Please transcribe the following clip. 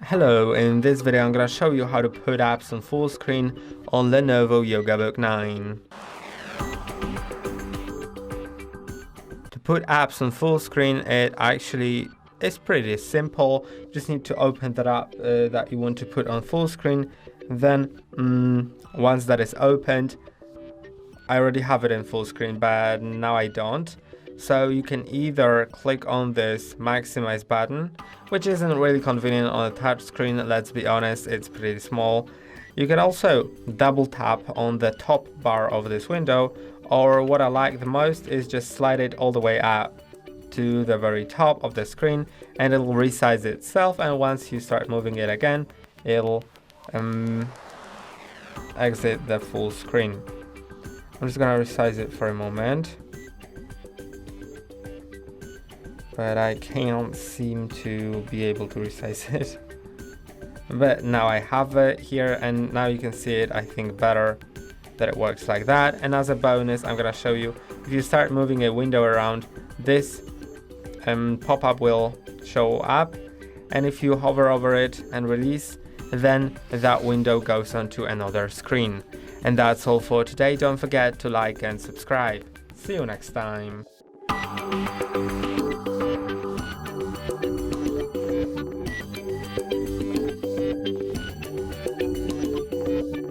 Hello, in this video I'm gonna show you how to put apps on full screen on Lenovo Yoga Book 9. To put apps on full screen, it actually is pretty simple. You just need to open that app that you want to put on full screen. Then once that is opened, I already have it in full screen, but now I don't. So you can either click on this maximize button, which isn't really convenient on a touch screen, let's be honest, it's pretty small. You can also double tap on the top bar of this window, or what I like the most is just slide it all the way up to the very top of the screen and it'll resize itself, and once you start moving it again, it'll exit the full screen. I'm just gonna resize it for a moment, but I can't seem to be able to resize it. But now I have it here, and now you can see it, I think, better that it works like that. And as a bonus, I'm gonna show you, if you start moving a window around, this pop-up will show up, and if you hover over it and release, then that window goes onto another screen. And that's all for today. Don't forget to like and subscribe. See you next time.